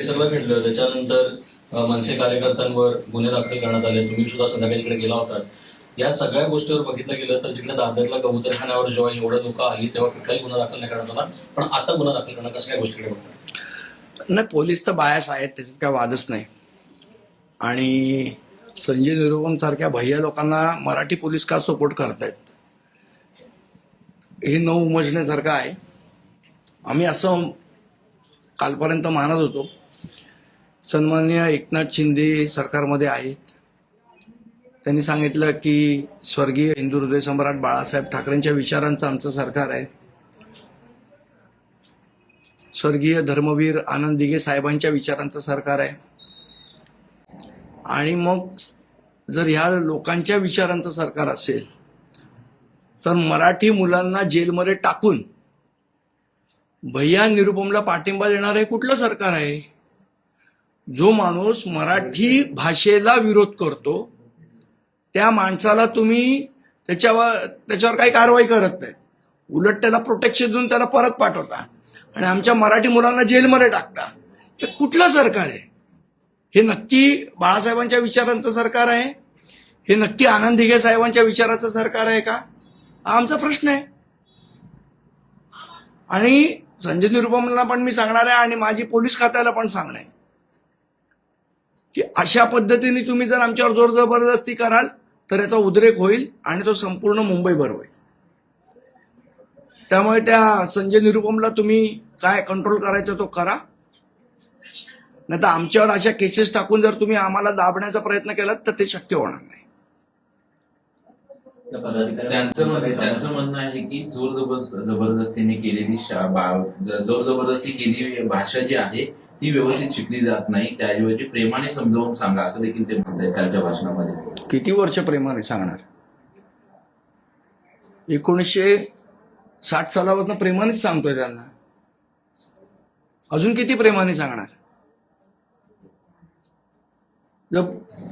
सगळं घडलं त्याच्यानंतर मनसे कार्यकर्त्यांवर गुन्हे दाखल करण्यात आले. तुम्ही सुद्धा संध्याकाळी तिकडे गेला होता. या सगळ्या गोष्टीवर बघितलं गेलं तर जिकडे दादरला कबूतरखान्यावर जेव्हा एवढं लोक आली तेव्हा कुठलाही गुन्हा दाखल नाही करण्यात आला, पण आता गुन्हा दाखल करणं कसं काय गोष्टीकडे बघतात? नाही, पोलीस तर बायास आहेत, त्याच्यात काय वादच नाही. आणि संजय निरुपम सारख्या भैया लोकांना मराठी पोलीस का सपोर्ट करतायत हे न उमजण्यासारखं आहे. आम्ही असं कालपर्यंत मानत होतो. सन्माननीय एकनाथ शिंदे सरकारमध्ये आहेत. त्यांनी सांगितलं की स्वर्गीय हिंदू हृदय सम्राट बाळासाहेब ठाकरेंच्या विचारांचं आमचं सरकार आहे. स्वर्गीय धर्मवीर आनंद दिघे साहेबांच्या विचारांचं सरकार आहे. आणि मग जर ह्या लोकांच्या विचारांचं सरकार असेल तर मराठी मुलांना जेलमध्ये टाकून भैया निरुपमला पाठिंबा देणार हे कुठलं सरकार आहे? जो माणूस मराठी भाषेला विरोध करतो त्या माणसाला तुम्ही त्याच्यावर काही कारवाई करत नाही, उलट त्याला प्रोटेक्शन देऊन त्याला परत पाठवता आणि आमच्या मराठी मुलांना जेलमध्ये टाकता. हे कुठलं सरकार आहे? हे नक्की बाळासाहेबांच्या विचारांचं सरकार आहे? हे नक्की आनंद दिघे साहेबांच्या विचाराचं सरकार आहे का? हा आमचा प्रश्न आहे. आणि संजय निरुपमला पण मी सांगणार आहे आणि माझी पोलीस खात्याला पण सांगणार आहे की अशा पद्धतीने तुम्ही जर आमच्यावर जोर जबरदस्ती कराल तर याचा उद्रेक होईल आणि तो संपूर्ण मुंबईभर होईल. त्यामुळे त्या संजय निरुपमला तुम्ही काय कंट्रोल करायचं तो करा, नाही तर आमच्यावर अशा केसेस टाकून जर तुम्ही आम्हाला दाबण्याचा प्रयत्न केलात तर ते शक्य होणार नाही. त्यांचं म्हणणं आहे की जबरदस्तीने केलेली जोर जबरदस्ती केलेली भाषा जी आहे ती व्यवस्थित शिकली जात नाही, त्याऐवजी प्रेमाने समजावून सांगा असं देखील ते म्हणतात कालच्या भाषणामध्ये. किती वर्ष प्रेमाने सांगणार? 1960 सालापासून प्रेमानेच सांगतोय त्यांना. अजून किती प्रेमाने सांगणार? जर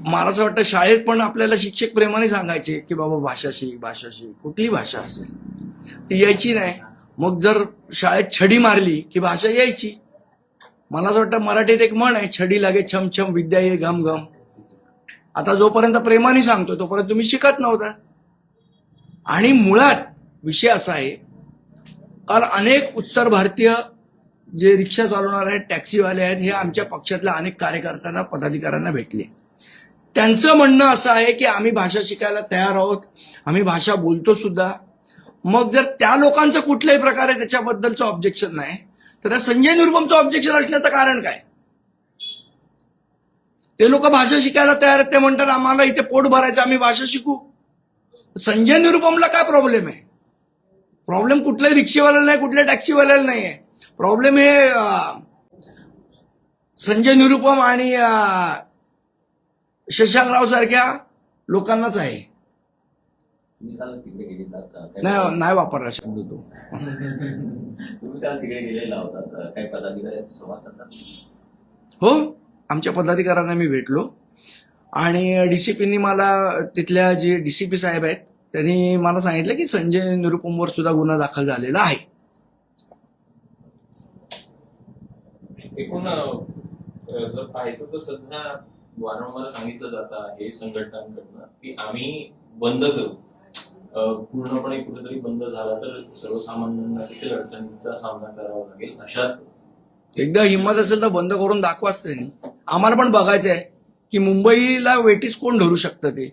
मला असं वाटतं शाळेत पण आपल्याला शिक्षक प्रेमाने सांगायचे की बाबा भाषा शिक, कुठली भाषा असेल ती यायची नाही. मग जर शाळेत छडी मारली की भाषा यायची. मला असं वाटतं मराठीत एक म्हण आहे, छडी लागे छम छम विद्या ये घम घम. आता जोपर्यंत प्रेमाने सांगतोय तोपर्यंत तुम्ही शिकत नव्हता. आणि मुळात विषय असा आहे, काल अनेक उत्तर भारतीय जे रिक्षा चालवणार आहेत, टॅक्सीवाले आहेत, हे आमच्या पक्षातल्या अनेक कार्यकर्त्यांना पदाधिकाऱ्यांना भेटले. त्यांचं म्हणणं असं आहे की आम्ही भाषा शिकायला तयार आहोत, आम्ही भाषा बोलतो सुद्धा. मग जर त्या लोकांचं कुठल्याही प्रकारे त्याच्याबद्दलचं ऑब्जेक्शन नाही तर संजय निरुपमचं ऑब्जेक्शन असण्याचं कारण काय? ते लोक भाषा शिकायला तयार आहेत, ते म्हणतात आम्हाला इथे पोट भरायचं, आम्ही भाषा शिकू. संजय निरुपमला काय प्रॉब्लेम आहे? प्रॉब्लेम कुठल्याही रिक्षेवाल्याला नाही, कुठल्या टॅक्सीवाल्याला नाही आहे. प्रॉब्लेम हे संजय निरुपम आणि शशांकराव सारख्या लोकांनाच आहे. नाही वापरला शब्द तो. तुम्ही काल तिकडे गेलेला होता, काही पदाधिकाऱ्यांचा संवाद साधला? हो, आमच्या पदाधिकाऱ्यांना मी भेटलो आणि डीसीपींनी मला, तिथल्या जे डीसीपी साहेब आहेत त्यांनी मला सांगितलं की संजय निरुपमवर सुद्धा गुन्हा दाखल झालेला आहे. एकूण जर पाहायचं तर सध्या वारंवार सांगितलं जात आहे संघटनांकडनं की आम्ही बंद करू, पूर्णपणे कुठेतरी बंद झाला तर सर्वसामान्यांना देखील अडचणीचा सामना करावा लागेल. अशात एकदा हिंमत असेल तर बंद करून दाखवाच त्यांनी. आम्हाला पण बघायचं आहे की मुंबईला वेटीस कोण धरू शकतं. ते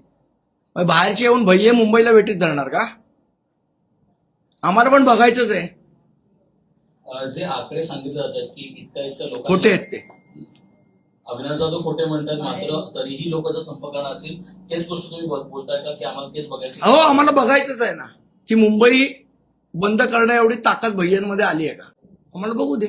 बाहेरचे येऊन भैये मुंबईला वेटीस धरणार का? आम्हाला पण बघायचंच आहे. जे आकडे सांगितले जातात की इतक्या लोक खोटे आहेत ते. अविनाश जाधव खोटे म्हणतात, मात्र तरीही लोक जर संप करणार असतील तेच गोष्ट तुम्ही बोलताय का की आम्हाला तेच बघायचं? हो, आम्हाला बघायचंच आहे ना की मुंबई बंद करण्या एवढी ताकद भैयांमध्ये आली आहे का? आम्हाला बघू दे.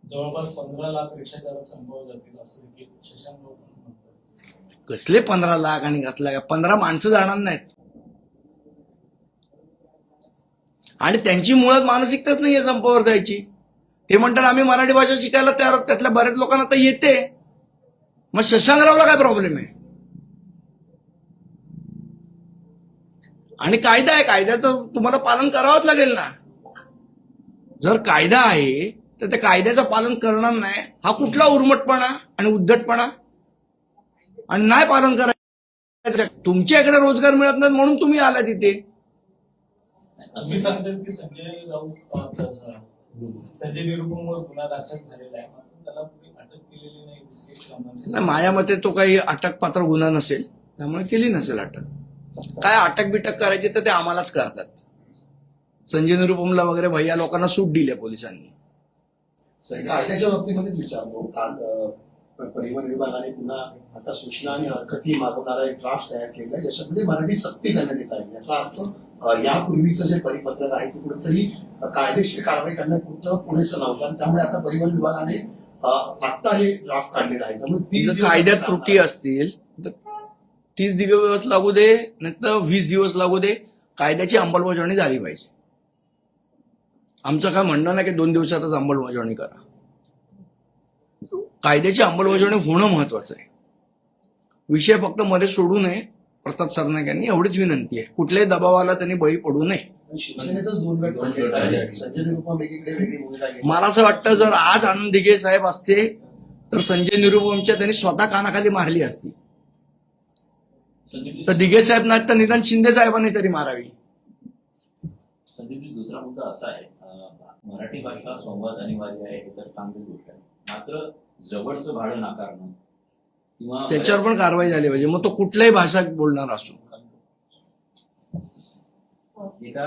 जवळपास 15 लाख रिक्षा चालक संपवले जातील असं देखील शशांक म्हणतात. कसले 15 लाख आणि कसला 15 माणसं जाणार नाहीत. आणि त्यांची मुळात मानसिकताच नाहीये संपावर जायची. ते म्हणतात आम्ही मराठी भाषा शिकायला तयार आहोत. त्यातल्या बऱ्याच लोकांना तर येते. मग शशांकरावला काय प्रॉब्लेम आहे? आणि कायदा आहे, कायद्याचं तुम्हाला पालन करावंच लागेल ना. जर कायदा आहे तर ते कायद्याचं पालन करणार नाही, हा कुठला उर्मटपणा आणि उद्धटपणा? आणि नाही पालन करायचं, तुमच्याकडे रोजगार मिळत नाही म्हणून तुम्ही आला तिथे. तुम्ही सांगतात की संजय राऊत संजय निरुपमवर गुन्हा दाखल झालेला आहे, मात्र त्याला अटक केलेली नाही. नाही, माझ्या मते तो काही अटकपात्र गुन्हा नसेल, त्यामुळे केली नसेल अटक. काय अटक बिटक करायची तर ते आम्हालाच करतात. संजय निरुपमला वगैरे भैया लोकांना सूट दिली पोलिसांनी. कायद्याच्या बाबतीमध्येच विचारतो. काल परिवहन विभागाने पुन्हा आता सूचना आणि हरकती मागवणारा एक ड्राफ्ट तयार केला आहे, ज्याच्यामध्ये मराठी सक्ती करण्यात येत आहे. याचा अर्थ यापूर्वीचं जे परिपत्रक आहे ते कुठेतरी कायदेशीर कारवाई करण्यापुरतं पुरेसं नव्हतं, आणि त्यामुळे आता परिवहन विभागाने आता हे ड्राफ्ट काढलेलं आहे. त्यामुळे 30 जर दिवस कायद्यात लागणार त्रुटी आहे. असतील तर 30 दिवस लागू दे, नाहीतर 20 दिवस लागू दे, कायद्याची अंमलबजावणी झाली पाहिजे. आमचं काय म्हणणं नाही की 2 दिवसातच अंमलबजावणी करा. कायद्याची अंमलबजावणी होणं महत्वाचं आहे. विषय फक्त मध्ये सोडू नये. प्रताप सरनाईक यांनी एवढीच विनंती आहे, कुठल्याही दबावाला त्यांनी बळी पडू नये. शिवसेनेतच 2 गट दोन पडले गट आहेत. आहेत. संजय निरुपम एकीकडे वेगळी भूमिका घेतली. मला असं वाटतं जर आज आनंद दिघे साहेब असते तर संजय निरुपमच्या त्यांनी स्वतः कानाखाली मारली असती. तर दिघे साहेब नाही तर निदान शिंदे साहेबांनी तरी मारावी. संदीपजी, दुसरा मुद्दा असा आहे, मराठी भाषा संवाद अनिवार्य आहे, हे तर चांगली गोष्ट आहे. मात्र जवळचं भाडं नाकारणं किंवा त्याच्यावर पण कारवाई झाली पाहिजे, मग तो कुठल्याही भाषा बोलणार असो. एका